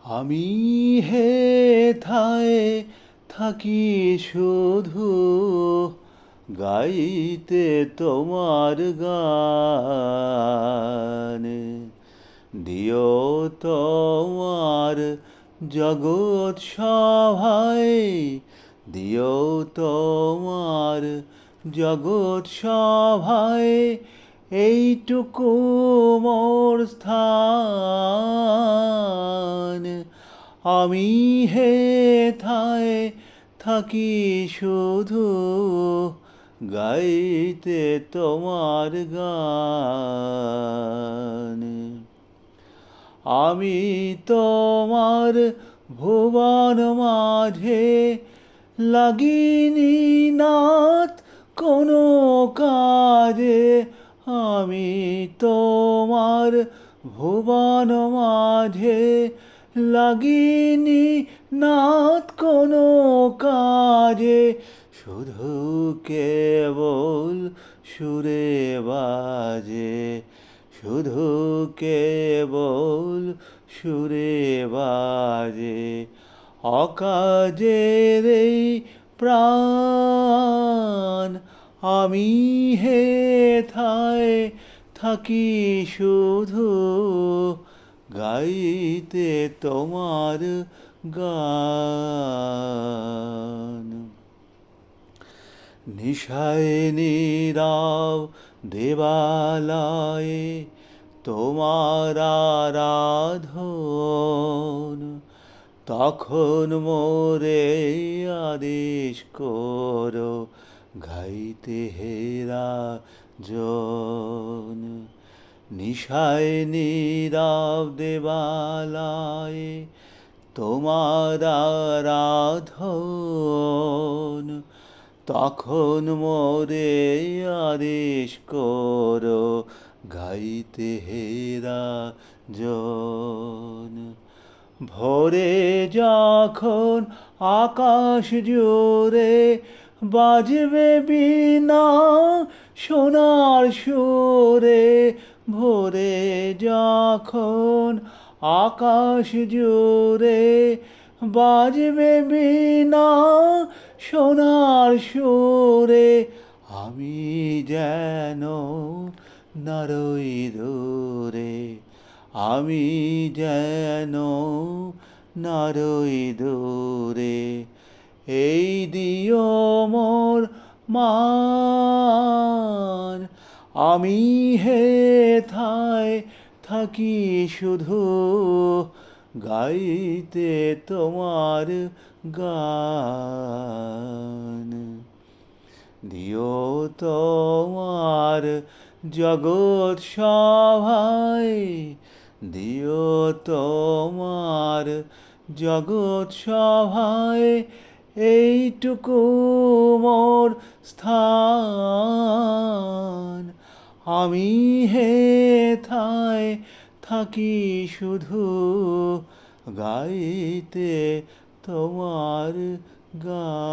আমি হেথায় থাকি শুধু গাইতে তোমার গান। দিও তোমার জগৎ সভায়, দিও তোমার জগৎ সভায় এইটুকু মোর স্থান। আমি হেথায় থাকি শুধু গাইতে তোমার গান। আমি তোমার ভুবন মাঝে লাগিনি নাথ কোনো কাজে। আমি তোমার ভুবন মাঝে লাগিনি নাথ কোনো কাজে। শুধু কেবল সুরে বাজে, শুধু কেবল সুরে বাজে অকাজের এই প্রাণ। আমি হেথায় থাকি শুধু গাইতে তোমার গান। নিশায় নীরব দেবালয়ে তোমার আরাধন, তখন মোরে আদেশ করো গাইতে হেরা জন। নিশায় নীরব দেবালয়ে তোমার আরাধন, তখন মোরে আদেশ করো গাইতে হেরা জন। ভোরে যখন আকাশ জুড়ে বাজবে বীণা সোনার সুরে, ভোরে যখন আকাশ জুড়ে বাজবে বীণা সোনার সুরে, আমি যেন নারই দূরে, আমি যেন নারই দূরে। এই দিও মোর মান, আমি হেথায় থাকি শুধু গাইতে তোমার গান। দিও তোমার জগৎ সভায়, দিও তোমার জগৎ সভায় এইটুকু মোর স্থান। আমি হেথায় থাকি শুধু গাইতে তোমার গান।